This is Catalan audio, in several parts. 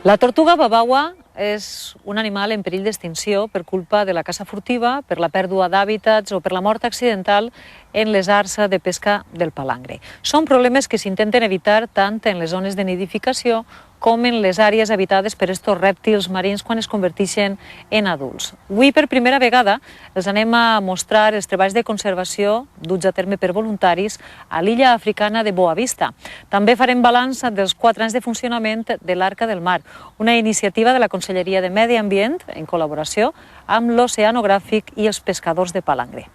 La tortuga babaua és un animal en perill d'extinció per culpa de la caça furtiva, per la pèrdua d'hàbitats o per la mort accidental en les arts de pesca del palangre. Són problemes que s'intenten evitar tant en les zones de nidificació com en les àrees habitades per estos rèptils marins quan es converteixen en adults. Avui, per primera vegada, els anem a mostrar els treballs de conservació duts a terme per voluntaris a l'illa africana de Boa Vista. També farem balanç dels 4 anys de funcionament de l'Arca del Mar, una iniciativa de la Conselleria de Medi Ambient en col·laboració amb l'Oceanogràfic i els pescadors de palangre.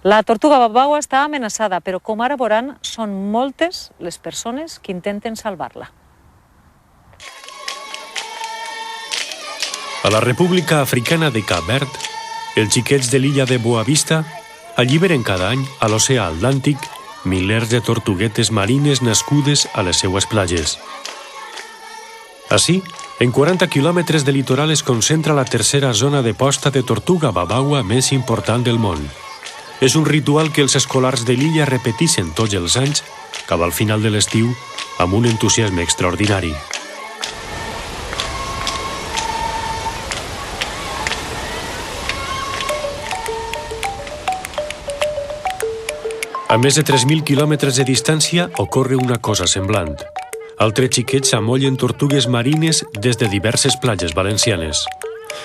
La tortuga babaua està amenaçada, però com ara veuran, són moltes les persones que intenten salvar-la. A la República Africana de Cap Verd, els xiquets de l'illa de Boa Vista alliberen cada any a l'oceà Atlàntic milers de tortuguetes marines nascudes a les seues platges. Així, en 40 quilòmetres de litoral es concentra la tercera zona de posta de tortuga babaua més important del món. És un ritual que els escolars de l'illa repeteixen tots els anys, cap al final de l'estiu, amb un entusiasme extraordinari. A més de 3.000 quilòmetres de distància ocorre una cosa semblant. Altres xiquets amollen tortugues marines des de diverses platges valencianes.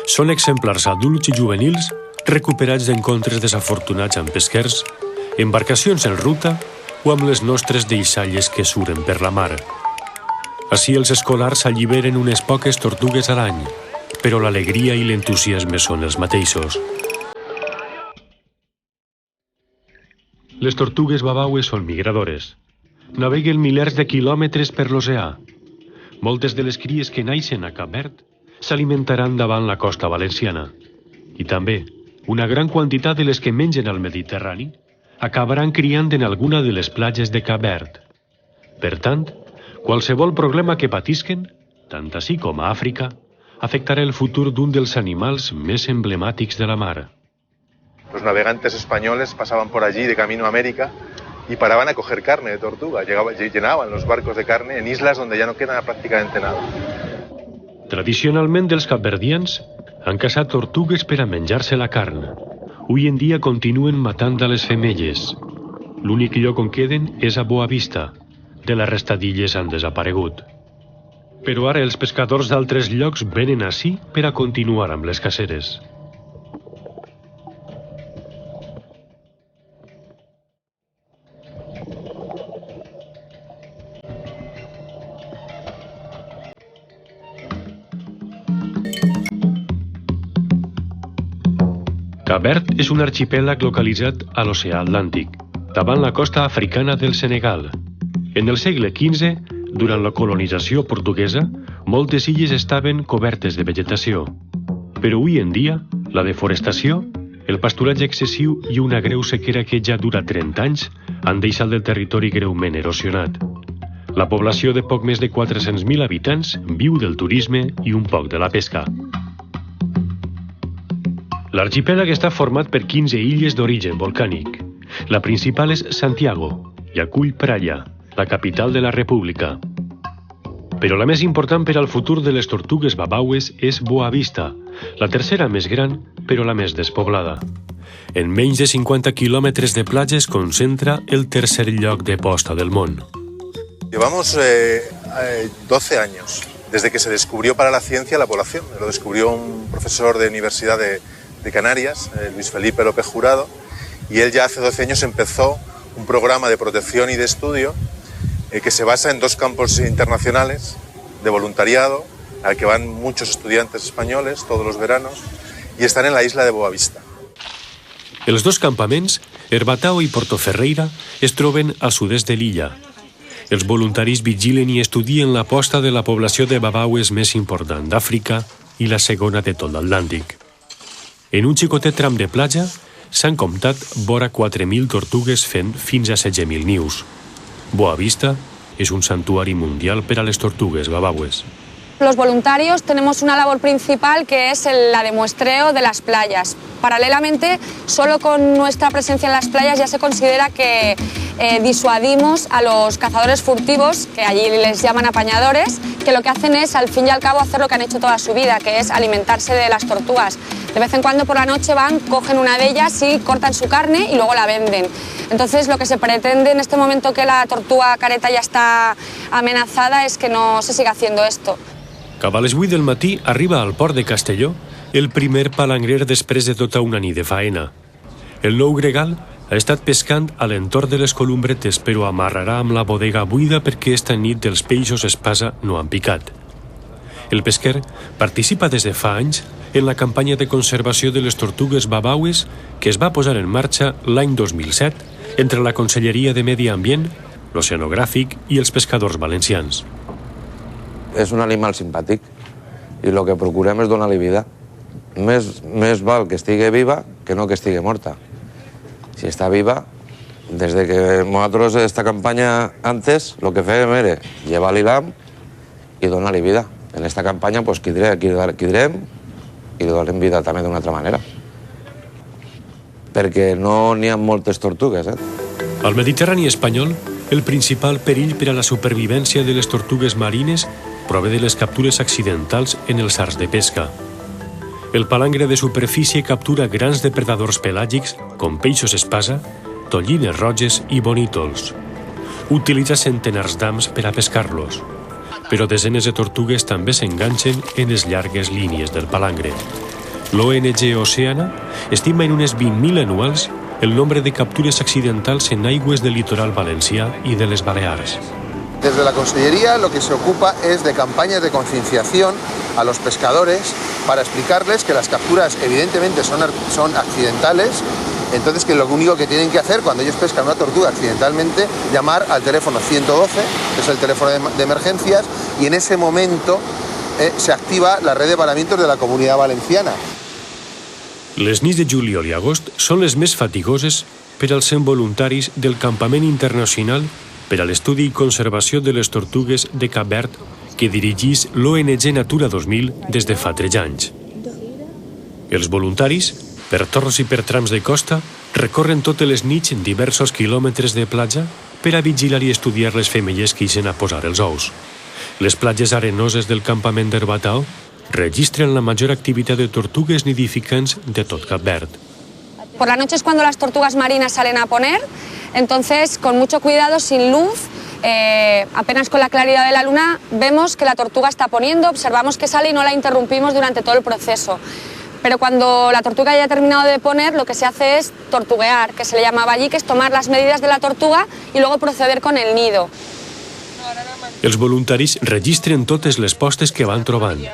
Són exemplars adults i juvenils recuperats d'encontres desafortunats amb pesquers, embarcacions en ruta o amb les nostres deixalles que suren per la mar. Així els escolars alliberen unes poques tortugues a l'any, però l'alegria i l'entusiasme són els mateixos. Les tortugues babaues són migradores. Naveguen milers de quilòmetres per l'oceà. Moltes de les cries que naixen a Cap Verd s'alimentaran davant la costa valenciana. I també, una gran quantitat de les que mengen al Mediterrani acabaran criant en alguna de les platges de Cap Verd. Per tant, qualsevol problema que patisquen, tant ací com a Àfrica, afectarà el futur d'un dels animals més emblemàtics de la mar. Los navegantes españoles pasaban por allí de camino a América y paraban a coger carne de tortuga. Llenaban los barcos de carne en islas donde ya no queda prácticamente nada. Tradicionalment, els capverdians han caçat tortugues per a menjar-se la carn. Avui en dia continuen matant a les femelles. L'únic lloc on queden és a Boa Vista. De la resta d'illes han desaparegut. Però ara els pescadors d'altres llocs venen ací per a continuar amb les caceres. Cap Verd és un arxipèlag localitzat a l'oceà Atlàntic, davant la costa africana del Senegal. En el segle XV, durant la colonització portuguesa, moltes illes estaven cobertes de vegetació. Però avui en dia, la deforestació, el pasturatge excessiu i una greu sequera que ja dura 30 anys han deixat el territori greument erosionat. La població de poc més de 400.000 habitants viu del turisme i un poc de la pesca. L'arxipèlag està format per 15 illes d'origen volcànic. La principal és Santiago i acull Praia, la capital de la República. Però la més important per al futur de les tortugues babaues és Boa Vista, la tercera més gran, però la més despoblada. En menys de 50 quilòmetres de platja es concentra el tercer lloc de posta del món. Llevamos 12 años desde que se descubrió para la ciencia la población. Lo descubrió un profesor de Universidad de Canarias, Luis Felipe López Jurado, y él ya hace 12 años empezó un programa de protección y de estudio que se basa en 2 campos internacionales de voluntariado, al que van muchos estudiantes españoles todos los veranos, y están en la isla de Boa Vista. Els 2 campaments, Herbatao i Porto Ferreira, es troben al sud-est de l'illa. Els voluntaris vigilen i estudien la posta de la població de babaues més important d'Àfrica i la segona de tot l'Atlàntic. En un xicotet tram de platja s'han comptat vora 4.000 tortugues fent fins a 16.000 nius. Boa Vista es un santuari mundial per a les tortugues babaues. Los voluntarios tenemos una labor principal que es la de muestreo de las playas. Paralelamente, solo con nuestra presencia en las playas ya se considera que disuadimos a los cazadores furtivos, que allí les llaman apañadores, que lo que hacen es, al fin y al cabo, hacer lo que han hecho toda su vida, que es alimentarse de las tortugas. De vez en cuando por la noche van, cogen una de ellas y cortan su carne y luego la venden. Entonces lo que se pretende en este momento que la tortuga careta ya está amenazada es que no se siga haciendo esto. Cap a les 8 del matí arriba al port de Castelló el primer palangrer després de tota una nit de faena. El nou gregal ha estat pescant a l'entorn de les columbretes, però amarrarà amb la bodega buida perquè esta nit els peixos espasa no han picat. El pesquer participa des de fa anys en la campanya de conservació de les tortugues babaues que es va posar en marxa l'any 2007 entre la Conselleria de Medi Ambient, l'Oceanogràfic i els pescadors valencians. És un animal simpàtic i el que procurem és donar-li vida. Més val que estigui viva que no que estigui morta. Si està viva, des de que nosaltres esta campanya antes, lo que fèiem era llevar-li l'am i donar-li vida. En esta campanya pues, quidrem i li donem vida també d'una altra manera. Perquè no n'hi ha moltes tortugues. Al Mediterrani espanyol, el principal perill per a la supervivència de les tortugues marines prové de les captures accidentals en els arts de pesca. El palangre de superfície captura grans depredadors pelàgics com peixos espasa, tonyines roges i bonítols. Utilitza centenars d'ams per a pescar-los, però desenes de tortugues també s'enganxen en les llargues línies del palangre. L'ONG Oceana estima en unes 20.000 anuals el nombre de captures accidentals en aigües del litoral valencià i de les Balears. Desde la Consellería lo que se ocupa es de campañas de concienciación a los pescadores para explicarles que las capturas evidentemente son accidentales, entonces que lo único que tienen que hacer cuando ellos pescan una tortuga accidentalmente, llamar al teléfono 112, que es el teléfono de emergencias, y en ese momento se activa la red de varamientos de la Comunitat Valenciana. Les nits de juliol i agost són les més fatigoses per als voluntaris del Campament Internacional per a l'estudi i conservació de les tortugues de Cap Verd que dirigís l'ONG Natura 2000 des de fa 3 anys. Els voluntaris, per torns i per trams de costa, recorren totes les nits en diversos quilòmetres de platja per a vigilar i estudiar les femelles que ixen a posar els ous. Les platges arenoses del campament d'Herbatao registran la major activitat de tortugues nidificants de tot Cap Verd. Por la noche es cuando las tortugas marinas salen a poner, entonces con mucho cuidado, sin luz, apenas con la claridad de la luna, vemos que la tortuga está poniendo, observamos que sale y no la interrumpimos durante todo el proceso. Pero cuando la tortuga ya ha terminado de poner, lo que se hace es tortuguear, que se le llamaba allí, que es tomar las medidas de la tortuga y luego proceder con el nido. Els voluntaris registren totes les postes que van trobant.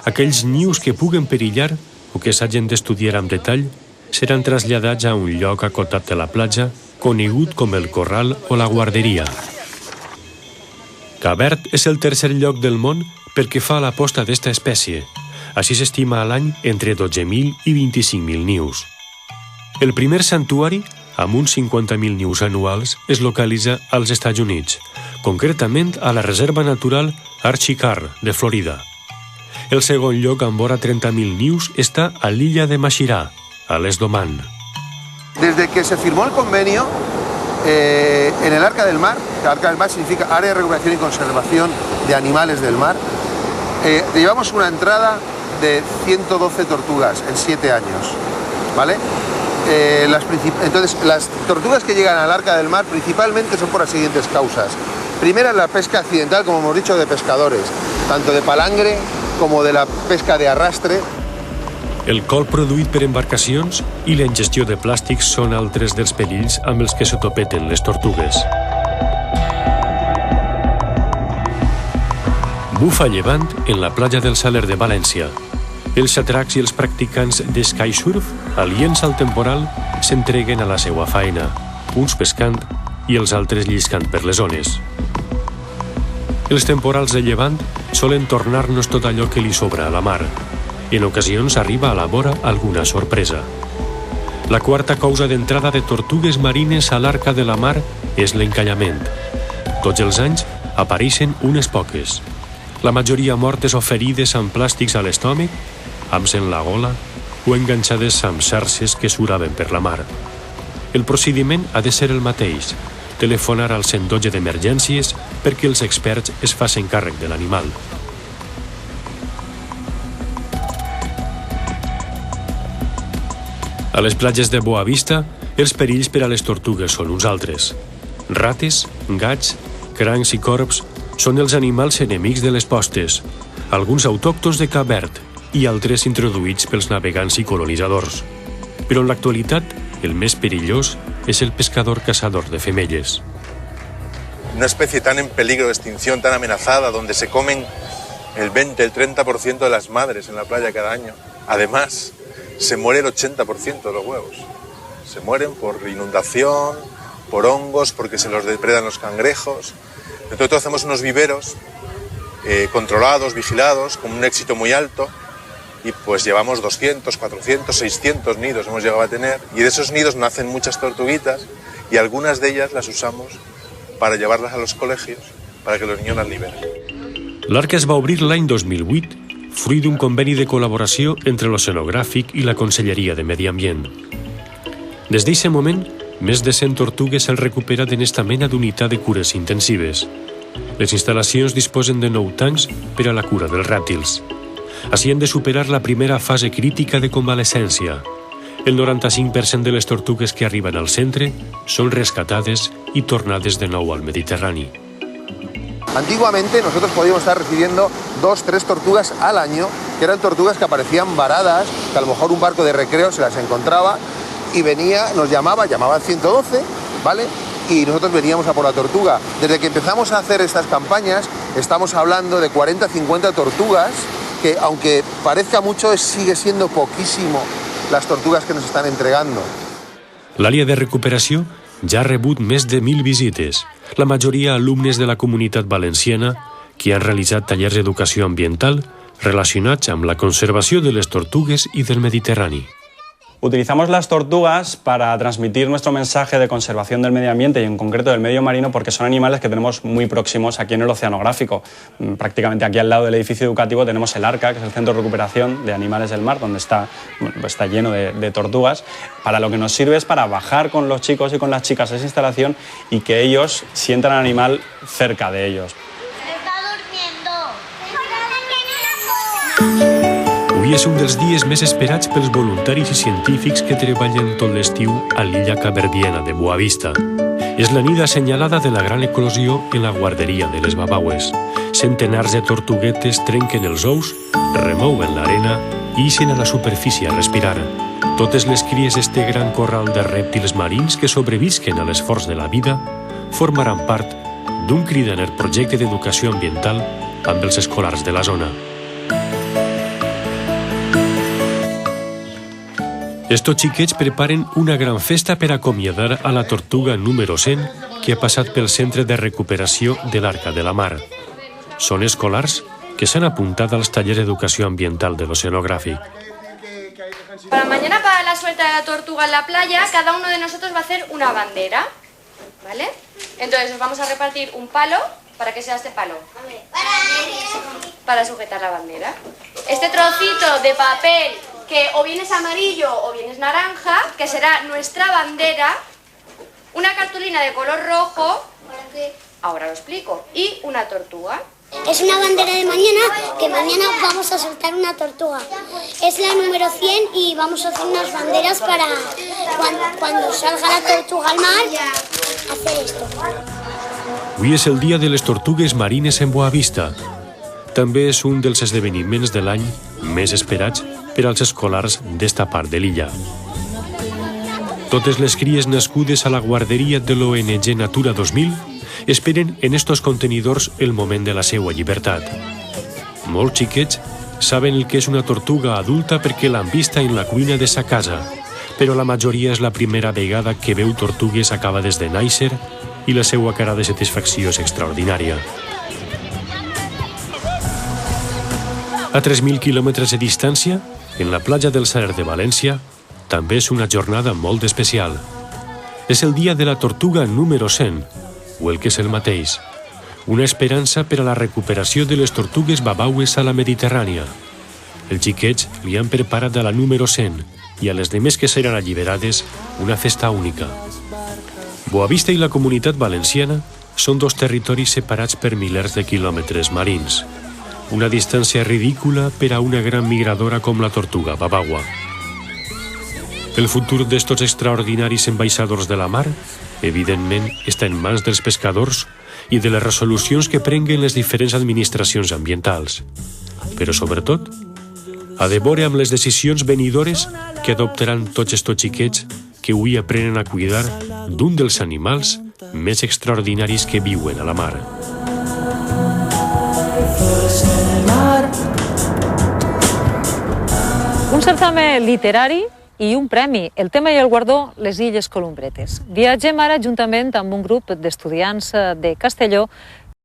Aquells nius que puguen perillar o que s'hagin d'estudiar amb detall seran traslladats a un lloc acotat de la platja conegut com el corral o la guarderia. Cap Verd és el tercer lloc del món pel que fa a la posta d'esta espècie. Així s'estima a l'any entre 12.000 i 25.000 nius. El primer santuari, amb uns 50.000 nius anuals, es localitza als Estats Units, concretament a la Reserva Natural Archie Carr, de Florida. El segon lloc amb vora 30.000 nius està a l'illa de Mashirá, a l'est d'Oman. Desde que se firmó el convenio, en el Arca del Mar, que Arca del Mar significa Área de Recuperación y Conservación de Animales del Mar, llevamos una entrada de 112 tortugas en 7 años, ¿vale? Entonces, las tortugas que llegan al Arca del Mar principalmente son por las siguientes causas. Primera, la pesca accidental, como hemos dicho, de pescadores, tanto de palangre como de la pesca de arrastre. El col produït per embarcacions i la ingestió de plàstics són altres dels perills amb els que se topeten les tortugues. Bufa llevant en la platja del Saler de València. Els atracs i els practicants de skysurf, aliens al temporal, s'entreguen a la seva faena, uns pescant i els altres lliscant per les ones. Els temporals de llevant solen tornar-nos tot allò que li sobra a la mar. En ocasions arriba a la vora alguna sorpresa. La quarta causa d'entrada de tortugues marines a l'Arca de la Mar és l'encallament. Tots els anys apareixen unes poques. La majoria mortes o ferides amb plàstics a l'estómac, hams en la gola o enganxades amb xarxes que suraven per la mar. El procediment ha de ser el mateix. telefonar al 112 d'emergències perquè els experts es facin càrrec de l'animal. A les platges de Boa Vista, els perills per a les tortugues són uns altres. Rates, gats, crancs i corbs són els animals enemics de les postes, alguns autòctons de Cap Verd i altres introduïts pels navegants i colonitzadors. Però en l'actualitat, el més perillós és el pescador-cazador de femelles. Una especie tan en peligro de extinción, tan amenazada, donde se comen el 20, el 30% de las madres en la playa cada año. Además, se muere el 80% de los huevos. Se mueren por inundación, por hongos, porque se los depredan los cangrejos. Nosotros hacemos unos viveros controlados, vigilados, con un éxito muy alto, y pues llevamos 200, 400, 600 nidos hemos llegado a tener, y de esos nidos nacen muchas tortuguitas, y algunas de ellas las usamos para llevarlas a los colegios, para que los niños las liberen. L'Arca es va obrir l'any 2008, fruit d'un conveni de col·laboració entre l'Oceanogràfic i la Conselleria de Medi Ambient. Des d'aquest moment, més de 100 tortugues s'han recuperat en esta mena d'unitat de cures intensives. Les instal·lacions disposen de 9 tancs per a la cura dels rèptils. Així han de superar la primera fase crítica de convalescència. El 95% de les tortugues que arriben al centre són rescatades y tornades de nou al Mediterrani. Antiguamente nosotros podíamos estar recibiendo 2, 3 tortugas al año, que eran tortugas que aparecían varadas, que a lo mejor un barco de recreo se las encontraba y venía, nos llamaba al 112, ¿vale? Y nosotros veníamos a por la tortuga. Desde que empezamos a hacer estas campañas, estamos hablando de 40, 50 tortugas, que aunque parezca mucho, sigue siendo poquísimo las tortugas que nos están entregando. L'àrea de recuperació ja ha rebut més de 1.000 visites, la majoria alumnes de la Comunitat Valenciana que han realitzat tallers d'educació ambiental relacionats amb la conservació de les tortugues i del Mediterrani. Utilizamos las tortugas para transmitir nuestro mensaje de conservación del medio ambiente y en concreto del medio marino porque son animales que tenemos muy próximos aquí en el Oceanográfico. Prácticamente aquí al lado del edificio educativo tenemos el Arca, que es el centro de recuperación de animales del mar, donde está lleno de tortugas. Para lo que nos sirve es para bajar con los chicos y con las chicas a esa instalación y que ellos sientan al animal cerca de ellos. Avui és un dels dies més esperats pels voluntaris i científics que treballen tot l'estiu a l'illa caverdiana de Boa Vista. És la nit assenyalada de la gran eclosió en la guarderia de les babaues. Centenars de tortuguetes trenquen els ous, remouen l'arena i ixen a la superfície a respirar. Totes les cries d'este gran corral de rèptils marins que sobrevisquen a l'esforç de la vida formaran part d'un cridaner projecte d'educació ambiental amb els escolars de la zona. Estos xiquets preparen una gran festa per acomiadar a la tortuga número 100 que ha passat pel centre de recuperació de l'Arca de la Mar. Són escolars que s'han apuntat als tallers d'educació ambiental de l'Oceanográfic. Para mañana, para la suelta de la tortuga en la playa, cada uno de nosotros va a hacer una bandera, ¿vale? Entonces os vamos a repartir un palo. ¿Para qué sea este palo? Para sujetar la bandera. Este trocito de papel, que o bien es amarillo o bien es naranja, que será nuestra bandera, una cartulina de color rojo, ahora lo explico, y una tortuga. Es una bandera de mañana, que mañana vamos a soltar una tortuga. Es la número 100 y vamos a hacer unas banderas para cuando salga la tortuga al mar, hacer esto. Avui és el dia de les tortugues marines en Boa Vista. També és un dels esdeveniments de l'any més esperats per als escolars d'esta part de l'illa. Totes les cries nascudes a la guarderia de l'ONG Natura 2000 esperen en estos contenidors el moment de la seva llibertat. Molts xiquets saben el que és una tortuga adulta perquè l'han vista en la cuina de sa casa, però la majoria és la primera vegada que veu tortugues acabades de nàixer i la seva cara de satisfacció és extraordinària. A 3.000 quilòmetres de distància, en la platja del Saler de València, també és una jornada molt especial. És el dia de la tortuga número 100, o el que és el mateix. Una esperança per a la recuperació de les tortugues babaues a la Mediterrània. Els xiquets li han preparat a la número 100 i a les demés que seran alliberades una festa única. Boavista i la Comunitat Valenciana són dos territoris separats per milers de quilòmetres marins, una distància ridícula per a una gran migradora com la tortuga babaua. El futur d'estos extraordinaris ambaixadors de la mar, evidentment, està en mans dels pescadors i de les resolucions que prenguen les diferents administracions ambientals. Però, sobretot, ha de veure amb les decisions venidores que adoptaran tots estos xiquets que avui aprenen a cuidar d'un dels animals més extraordinaris que viuen a la mar. Un certamen literari i un premi, el tema i el guardó, les Illes Columbretes. Viatgem ara juntament amb un grup d'estudiants de Castelló